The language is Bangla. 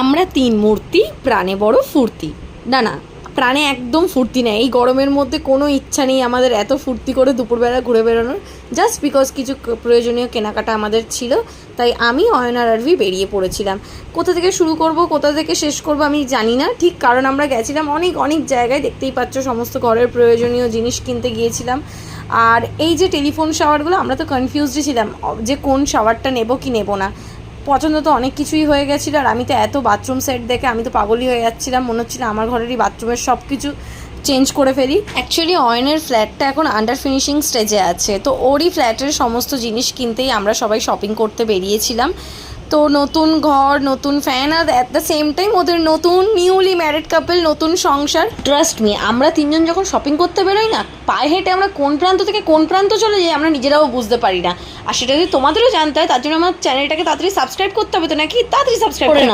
আমরা তিন মূর্তি, প্রাণে বড় ফুর্তি। না না, প্রাণে একদম ফুর্তি নেই। এই গরমের মধ্যে কোনো ইচ্ছা নেই আমাদের এত ফুর্তি করে দুপুরবেলা ঘুরে বেরোনোর, জাস্ট বিকজ কিছু প্রয়োজনীয় কেনাকাটা আমাদের ছিল। তাই আমি অয়ন আর আরভি বেরিয়ে পড়েছিলাম। কোথা থেকে শুরু করব, কোথা থেকে শেষ করব আমি জানি না ঠিক, কারণ আমরা গেছিলাম অনেক অনেক জায়গায়। দেখতেই পাচ্ছ সমস্ত ঘরের প্রয়োজনীয় জিনিস কিনতে গিয়েছিলাম। আর এই যে টেলিফোন শাওয়ারগুলো, আমরা তো কনফিউজডই ছিলাম যে কোন শাওয়ারটা নেব কি নেব না। পছন্দ তো অনেক কিছুই হয়ে গেছিলো, আর আমি তো এত বাথরুম সেট দেখে আমি তো পাগলই হয়ে যাচ্ছিলাম। মনে হচ্ছিল আমার ঘরেরই বাথরুমের সব কিছু চেঞ্জ করে ফেলি। অ্যাকচুয়ালি অয়নের ফ্ল্যাটটা এখন আন্ডার ফিনিশিং স্টেজে আছে, তো ওরই ফ্ল্যাটের সমস্ত জিনিস কিনতেই আমরা সবাই শপিং করতে বেরিয়েছিলাম। তো নতুন ঘর, নতুন ফ্যান, আর অ্যাট দ্য সেম টাইম ওদের নতুন নিউলি ম্যারিড কাপল, নতুন সংসার। ট্রাস্ট মি, আমরা তিনজন যখন শপিং করতে বেরোই না, পায়ে হেঁটে আমরা কোন প্রান্ত থেকে কোন প্রান্ত চলে যাই আমরা নিজেরাও বুঝতে পারি না। আর সেটা যদি তোমাদেরও জানতে হয়, তার জন্য আমার চ্যানেলটাকে তাড়াতাড়ি সাবস্ক্রাইব করতে হবে। তো নাকি তাড়াতাড়ি সাবস্ক্রাইব করে নাও।